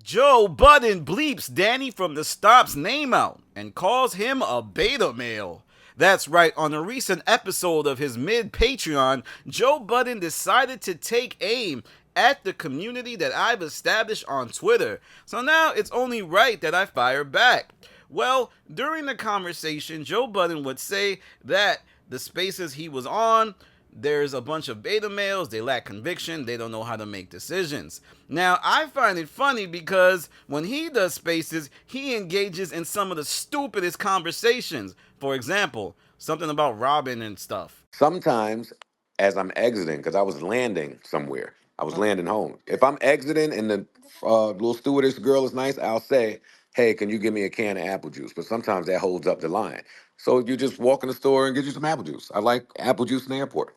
Joe Budden bleeps Danny from the Stop's name out and calls him a beta male. That's right, on a recent episode of his mid-Patreon, Joe Budden decided to take aim at the community that I've established on Twitter. So now it's only right that I fire back. Well, during the conversation, Joe Budden would say that the spaces he was on, there's a bunch of beta males, they lack conviction, they don't know how to make decisions. Now, I find it funny because when he does spaces, he engages in some of the stupidest conversations. For example, something about Robin and stuff. Sometimes, as I'm exiting, because I was landing somewhere, I was landing home. If I'm exiting and the little stewardess girl is nice, I'll say, "Hey, can you give me a can of apple juice?" But sometimes that holds up the line. So you just walk in the store and get you some apple juice. I like apple juice in the airport.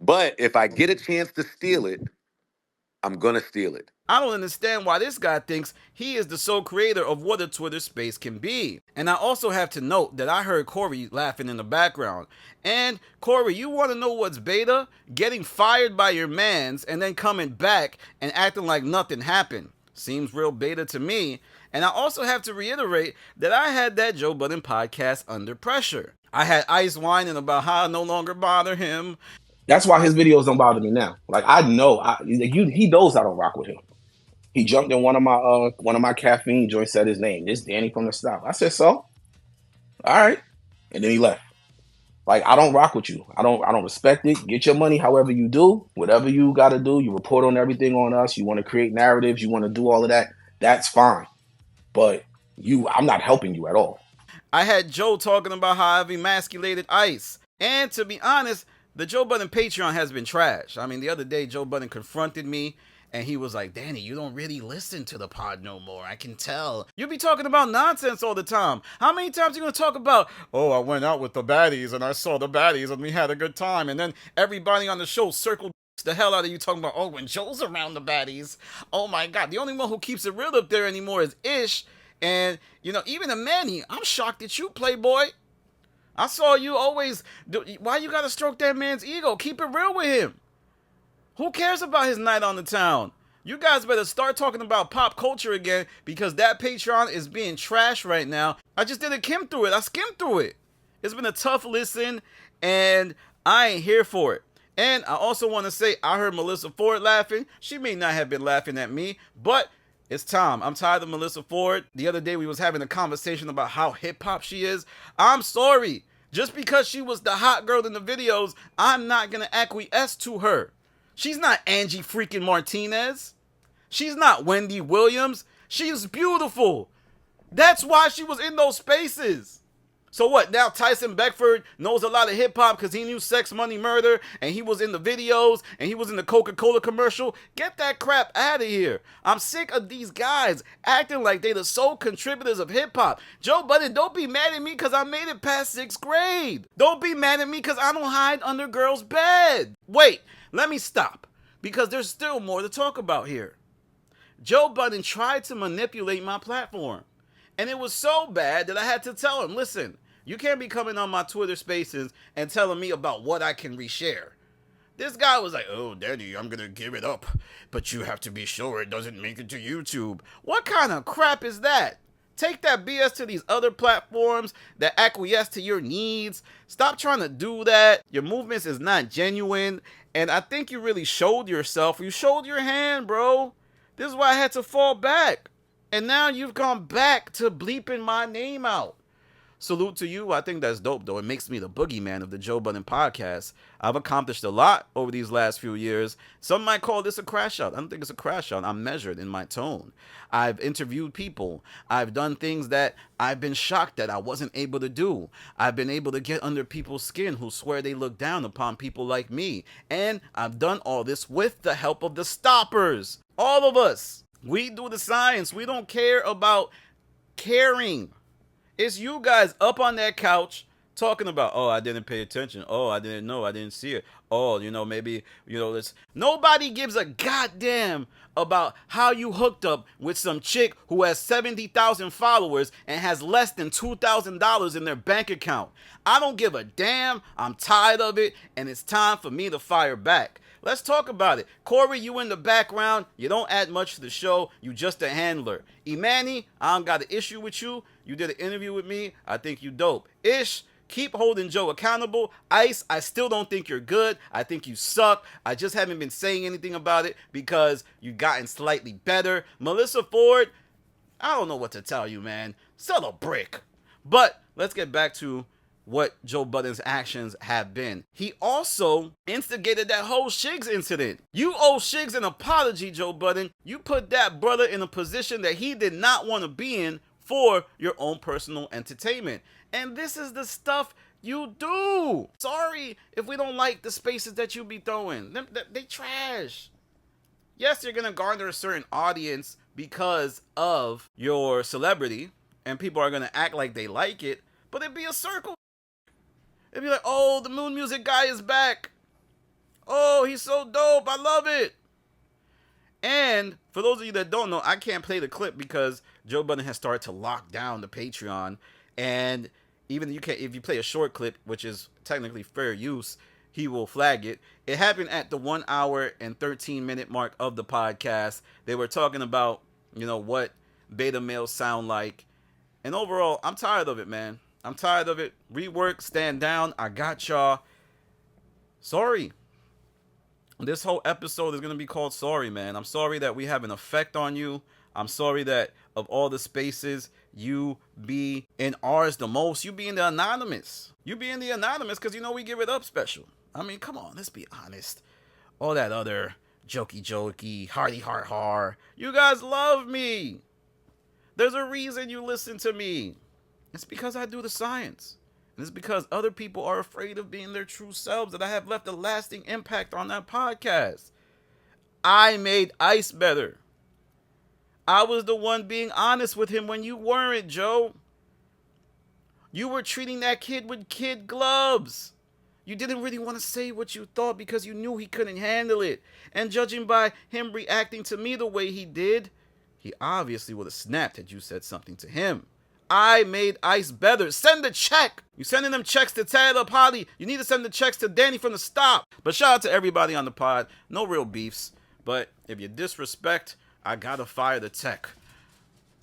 But if I get a chance to steal it, I'm gonna steal it. I don't understand why this guy thinks he is the sole creator of what a Twitter space can be. And I also have to note that I heard Corey laughing in the background. And Corey, you want to know what's beta? Getting fired by your mans and then coming back and acting like nothing happened. Seems real beta to me. And I also have to reiterate that I had that Joe Budden podcast under pressure. I had Ice whining about how I no longer bother him. That's why his videos don't bother me now. Like I know, he knows I don't rock with him. He jumped in one of my caffeine joints, said his name. This Danny from the South. I said, so? All right. And then he left. Like, I don't rock with you. I don't respect it. Get your money however you do. Whatever you got to do. You report on everything on us. You want to create narratives. You want to do all of that. That's fine. But I'm not helping you at all. I had Joe talking about how I've emasculated Ice. And to be honest, the Joe Budden Patreon has been trash. I mean, the other day, Joe Budden confronted me, and he was like, "Danny, you don't really listen to the pod no more. I can tell. You be talking about nonsense all the time. How many times are you going to talk about, oh, I went out with the baddies, and I saw the baddies, and we had a good time, and then everybody on the show circled the hell out of you talking about, oh, when Joe's around the baddies. Oh, my God. The only one who keeps it real up there anymore is Ish. And, even a Manny, I'm shocked at you, Playboy. I saw you always. Why you gotta stroke that man's ego? Keep it real with him. Who cares about his night on the town? You guys better start talking about pop culture again because that Patreon is being trashed right now. I just did a skim through it. I skimmed through it. It's been a tough listen, and I ain't here for it. And I also want to say I heard Melissa Ford laughing. She may not have been laughing at me, but it's time. I'm tired of Melissa Ford. The other day we was having a conversation about how hip-hop she is. I'm sorry. Just because she was the hot girl in the videos, I'm not going to acquiesce to her. She's not Angie freaking Martinez. She's not Wendy Williams. She's beautiful. That's why she was in those spaces. So what, now Tyson Beckford knows a lot of hip-hop because he knew Sex, Money, Murder, and he was in the videos, and he was in the Coca-Cola commercial? Get that crap out of here. I'm sick of these guys acting like they the sole contributors of hip-hop. Joe Budden, don't be mad at me because I made it past 6th grade. Don't be mad at me because I don't hide under girls' bed. Wait, let me stop, because there's still more to talk about here. Joe Budden tried to manipulate my platform. And it was so bad that I had to tell him, listen, you can't be coming on my Twitter spaces and telling me about what I can reshare. This guy was like, oh, Danny, I'm going to give it up, but you have to be sure it doesn't make it to YouTube. What kind of crap is that? Take that BS to these other platforms that acquiesce to your needs. Stop trying to do that. Your movements is not genuine. And I think you really showed yourself. You showed your hand, bro. This is why I had to fall back. And now you've gone back to bleeping my name out. Salute to you. I think that's dope, though. It makes me the boogeyman of the Joe Budden podcast. I've accomplished a lot over these last few years. Some might call this a crash out. I don't think it's a crash out. I'm measured in my tone. I've interviewed people. I've done things that I've been shocked that I wasn't able to do. I've been able to get under people's skin who swear they look down upon people like me. And I've done all this with the help of the stoppers. All of us. We do the science. We don't care about caring. It's you guys up on that couch talking about, oh, I didn't pay attention. Oh, I didn't know. I didn't see it. Oh, maybe, this. Nobody gives a goddamn about how you hooked up with some chick who has 70,000 followers and has less than $2,000 in their bank account. I don't give a damn. I'm tired of it, and it's time for me to fire back. Let's talk about it. Corey, you in the background. You don't add much to the show. You just a handler. Imani, I don't got an issue with you. You did an interview with me. I think you dope. Ish, keep holding Joe accountable. Ice, I still don't think you're good. I think you suck. I just haven't been saying anything about it because you've gotten slightly better. Melissa Ford, I don't know what to tell you, man. Sell a brick. But let's get back to what Joe Budden's actions have been. He also instigated that whole Shiggs incident. You owe Shiggs an apology, Joe Budden. You put that brother in a position that he did not want to be in for your own personal entertainment. And this is the stuff you do. Sorry if we don't like the spaces that you be throwing. They trash. Yes, you're going to garner a certain audience because of your celebrity, and people are going to act like they like it, but it'd be a circle. It'd be like, oh, the Moon Music guy is back. Oh, he's so dope. I love it. And for those of you that don't know, I can't play the clip because Joe Budden has started to lock down the Patreon. And even if you play a short clip, which is technically fair use, he will flag it. It happened at the 1 hour and 13 minute mark of the podcast. They were talking about, what beta males sound like. And overall, I'm tired of it, man. I'm tired of it. Rework, stand down. I got y'all. Sorry. This whole episode is going to be called Sorry, man. I'm sorry that we have an effect on you. I'm sorry that of all the spaces, you be in ours the most. You be in the anonymous. You be in the anonymous because we give it up special. I mean, come on, let's be honest. All that other jokey, har. You guys love me. There's a reason you listen to me. It's because I do the science. And it's because other people are afraid of being their true selves that I have left a lasting impact on that podcast. I made Ice better. I was the one being honest with him when you weren't, Joe. You were treating that kid with kid gloves. You didn't really want to say what you thought because you knew he couldn't handle it. And judging by him reacting to me the way he did, he obviously would have snapped had you said something to him. I made Ice better. Send the check. You sending them checks to Taylor Polly. You need to send the checks to Danny from the Stop. But shout out to everybody on the pod. No real beefs. But if you disrespect, I gotta fire the tech.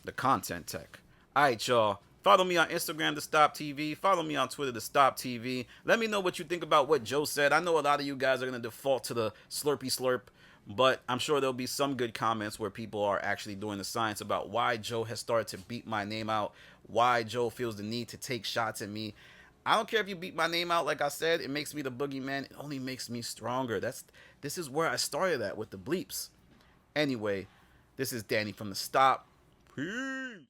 The content tech. Alright, y'all. Follow me on Instagram, The Stop TV. Follow me on Twitter, The Stop TV. Let me know what you think about what Joe said. I know a lot of you guys are going to default to the slurpy slurp, but I'm sure there'll be some good comments where people are actually doing the science about why Joe has started to beat my name out, why Joe feels the need to take shots at me. I don't care if you beat my name out. Like I said, it makes me the boogeyman. It only makes me stronger. This is where I started at with the bleeps. Anyway, this is Danny from The Stop. Peace.